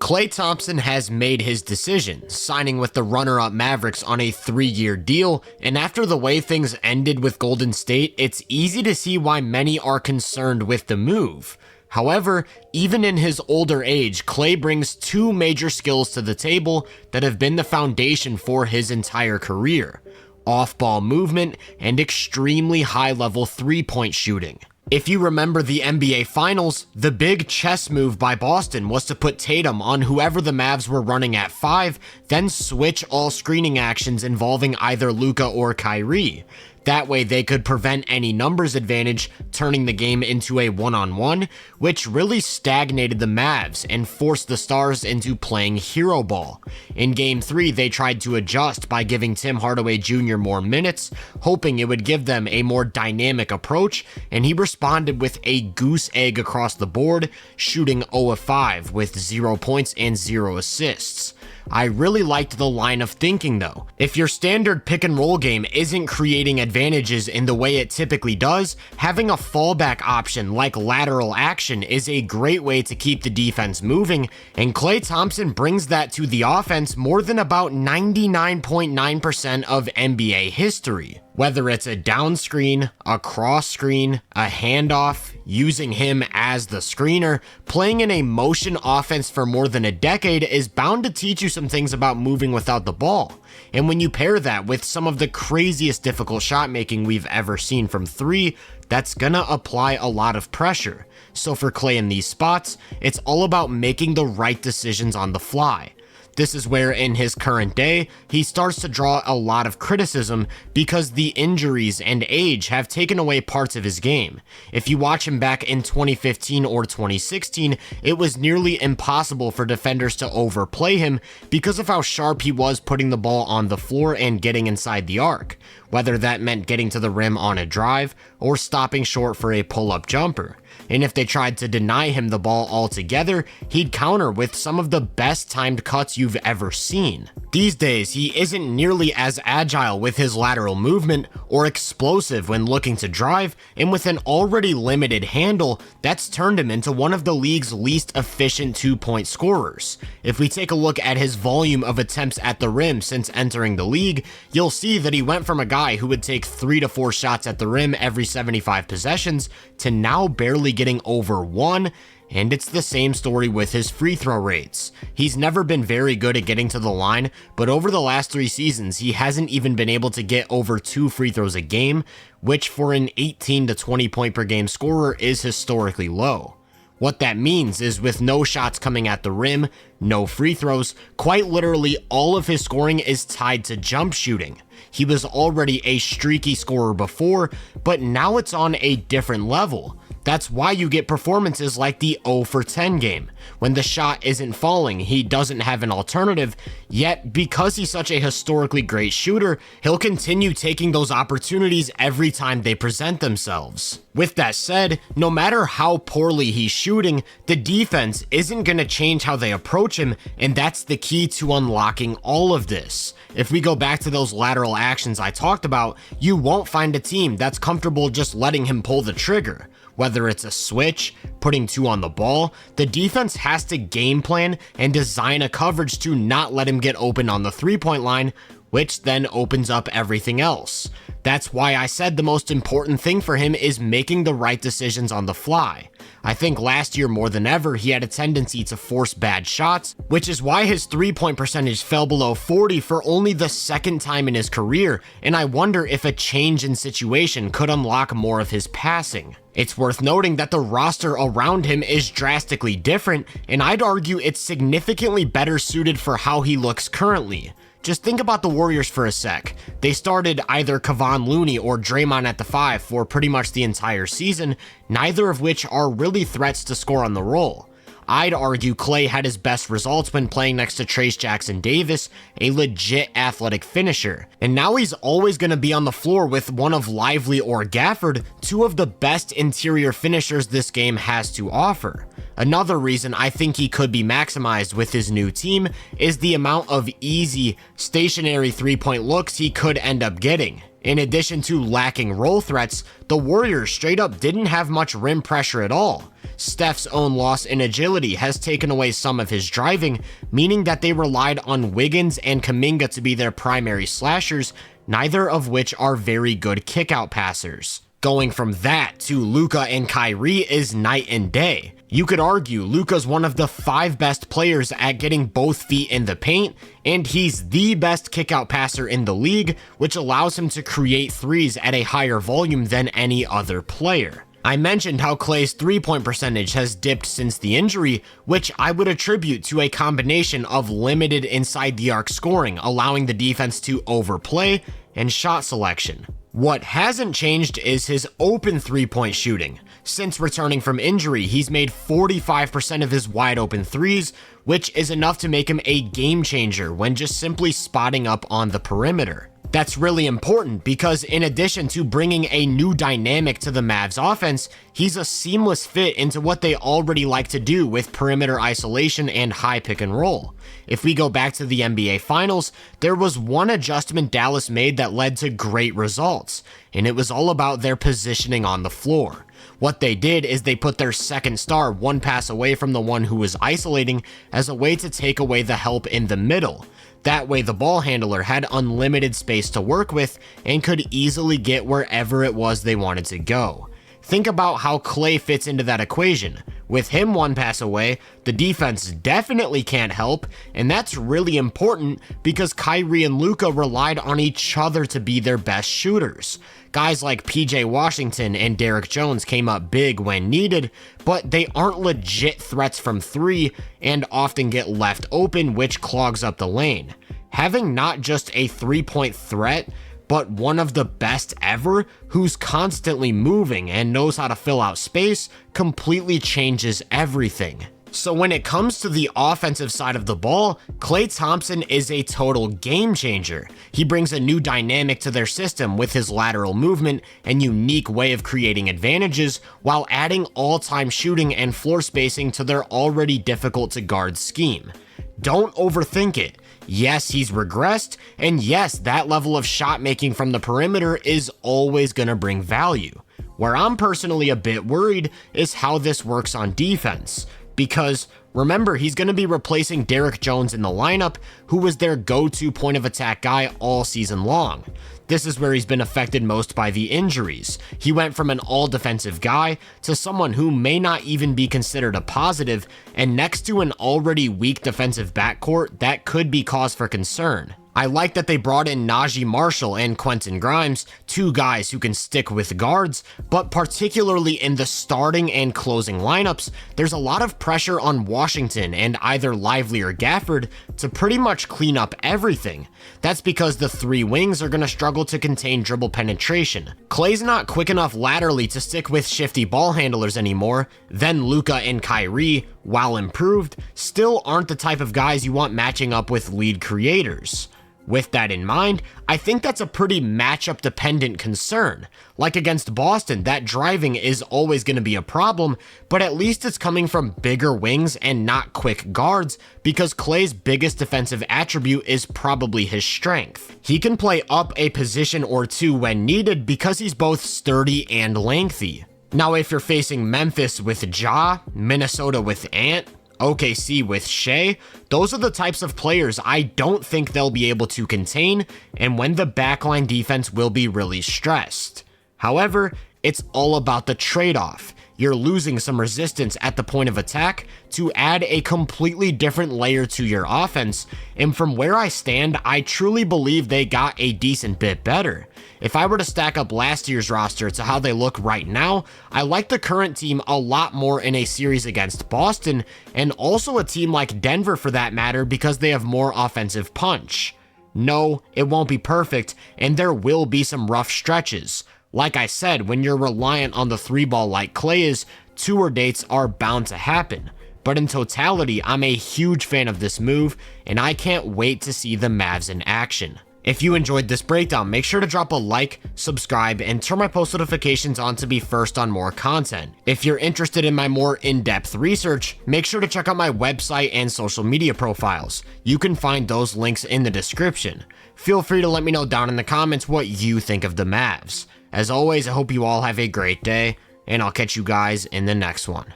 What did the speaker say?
Klay Thompson has made his decision, signing with the runner-up Mavericks on a 3-year deal, and after the way things ended with Golden State, it's easy to see why many are concerned with the move. However, even in his older age, Klay brings two major skills to the table that have been the foundation for his entire career: off-ball movement and extremely high-level three-point shooting. If you remember the NBA Finals, the big chess move by Boston was to put Tatum on whoever the Mavs were running at 5, then switch all screening actions involving either Luka or Kyrie. That way they could prevent any numbers advantage, turning the game into a one-on-one, which really stagnated the Mavs and forced the Stars into playing hero ball. In Game 3, they tried to adjust by giving Tim Hardaway Jr. more minutes, hoping it would give them a more dynamic approach, and he responded with a goose egg across the board, shooting 0 of 5 with 0 points and 0 assists. I really liked the line of thinking though. If your standard pick and roll game isn't creating advantages in the way it typically does, having a fallback option like lateral action is a great way to keep the defense moving, and Klay Thompson brings that to the offense more than about 99.9% of NBA history. Whether it's a down screen, a cross screen, a handoff, using him as the screener, playing in a motion offense for more than a decade is bound to teach you some things about moving without the ball. And when you pair that with some of the craziest difficult shot making we've ever seen from 3, that's gonna apply a lot of pressure. So for Klay in these spots, it's all about making the right decisions on the fly. This is where, in his current day, he starts to draw a lot of criticism because the injuries and age have taken away parts of his game. If you watch him back in 2015 or 2016, it was nearly impossible for defenders to overplay him because of how sharp he was putting the ball on the floor and getting inside the arc, whether that meant getting to the rim on a drive or stopping short for a pull-up jumper. And if they tried to deny him the ball altogether, he'd counter with some of the best timed cuts you've ever seen. These days, he isn't nearly as agile with his lateral movement or explosive when looking to drive, and with an already limited handle, that's turned him into one of the league's least efficient two-point scorers. If we take a look at his volume of attempts at the rim since entering the league, you'll see that he went from a guy who would take 3 to 4 shots at the rim every 75 possessions to now barely getting over 1, and it's the same story with his free throw rates. He's never been very good at getting to the line, but over the last 3 seasons, he hasn't even been able to get over 2 free throws a game, which for an 18 to 20 point per game scorer is historically low. What that means is with no shots coming at the rim, no free throws, quite literally all of his scoring is tied to jump shooting. He was already a streaky scorer before, but now it's on a different level. That's why you get performances like the 0 for 10 game. When the shot isn't falling, he doesn't have an alternative, yet because he's such a historically great shooter, he'll continue taking those opportunities every time they present themselves. With that said, no matter how poorly he's shooting, the defense isn't going to change how they approach him, and that's the key to unlocking all of this. If we go back to those lateral actions I talked about, you won't find a team that's comfortable just letting him pull the trigger. Whether it's a switch, putting 2 on the ball, the defense has to game plan and design a coverage to not let him get open on the 3-point line, which then opens up everything else. That's why I said the most important thing for him is making the right decisions on the fly. I think last year more than ever, he had a tendency to force bad shots, which is why his 3-point percentage fell below 40 for only the 2nd time in his career, and I wonder if a change in situation could unlock more of his passing. It's worth noting that the roster around him is drastically different, and I'd argue it's significantly better suited for how he looks currently. Just think about the Warriors for a sec. They started either Kevon Looney or Draymond at the 5 for pretty much the entire season, neither of which are really threats to score on the roll. I'd argue Klay had his best results when playing next to Trayce Jackson-Davis, a legit athletic finisher. And now he's always going to be on the floor with one of Lively or Gafford, 2 of the best interior finishers this game has to offer. Another reason I think he could be maximized with his new team is the amount of easy, stationary 3-point looks he could end up getting. In addition to lacking roll threats, the Warriors straight up didn't have much rim pressure at all. Steph's own loss in agility has taken away some of his driving, meaning that they relied on Wiggins and Kuminga to be their primary slashers, neither of which are very good kickout passers. Going from that to Luka and Kyrie is night and day. You could argue Luka's one of the 5 best players at getting both feet in the paint, and he's the best kickout passer in the league, which allows him to create threes at a higher volume than any other player. I mentioned how Klay's three-point percentage has dipped since the injury, which I would attribute to a combination of limited inside the arc scoring, allowing the defense to overplay, and shot selection. What hasn't changed is his open three-point shooting. Since returning from injury, he's made 45% of his wide open threes, which is enough to make him a game changer when just simply spotting up on the perimeter. That's really important because in addition to bringing a new dynamic to the Mavs offense, he's a seamless fit into what they already like to do with perimeter isolation and high pick and roll. If we go back to the NBA Finals, there was one adjustment Dallas made that led to great results, and it was all about their positioning on the floor. What they did is they put their second star one pass away from the one who was isolating as a way to take away the help in the middle. That way the ball handler had unlimited space to work with and could easily get wherever it was they wanted to go. Think about how Klay fits into that equation. With him one pass away, the defense definitely can't help, and that's really important because Kyrie and Luka relied on each other to be their best shooters. Guys like PJ Washington and Derrick Jones came up big when needed, but they aren't legit threats from three and often get left open, which clogs up the lane. Having not just a three-point threat, but one of the best ever who's constantly moving and knows how to fill out space completely changes everything. So when it comes to the offensive side of the ball, Klay Thompson is a total game changer. He brings a new dynamic to their system with his lateral movement and unique way of creating advantages while adding all-time shooting and floor spacing to their already difficult to guard scheme. Don't overthink it. Yes, he's regressed, and yes, that level of shot making from the perimeter is always going to bring value. Where I'm personally a bit worried is how this works on defense. Because remember, he's going to be replacing Derrick Jones in the lineup, who was their go-to point of attack guy all season long. This is where he's been affected most by the injuries. He went from an all-defensive guy to someone who may not even be considered a positive, and next to an already weak defensive backcourt, that could be cause for concern. I like that they brought in Najee Marshall and Quentin Grimes, two guys who can stick with guards, but particularly in the starting and closing lineups, there's a lot of pressure on Washington and either Lively or Gafford to pretty much clean up everything. That's because the three wings are going to struggle to contain dribble penetration. Klay's not quick enough laterally to stick with shifty ball handlers anymore. Then Luka and Kyrie, while improved, still aren't the type of guys you want matching up with lead creators. With that in mind, I think that's a pretty matchup dependent concern. Like against Boston, that driving is always going to be a problem, but at least it's coming from bigger wings and not quick guards because Klay's biggest defensive attribute is probably his strength. He can play up a position or two when needed because he's both sturdy and lengthy. Now, if you're facing Memphis with Ja, Minnesota with Ant, OKC with Shea, those are the types of players I don't think they'll be able to contain, and when the backline defense will be really stressed. However, it's all about the trade-off. You're losing some resistance at the point of attack to add a completely different layer to your offense, and from where I stand, I truly believe they got a decent bit better. If I were to stack up last year's roster to how they look right now, I like the current team a lot more in a series against Boston, and also a team like Denver for that matter because they have more offensive punch. No, it won't be perfect, and there will be some rough stretches. Like I said, when you're reliant on the three ball like Klay is, tour dates are bound to happen. But in totality, I'm a huge fan of this move, and I can't wait to see the Mavs in action. If you enjoyed this breakdown, make sure to drop a like, subscribe, and turn my post notifications on to be first on more content. If you're interested in my more in-depth research, make sure to check out my website and social media profiles. You can find those links in the description. Feel free to let me know down in the comments what you think of the Mavs. As always, I hope you all have a great day, and I'll catch you guys in the next one.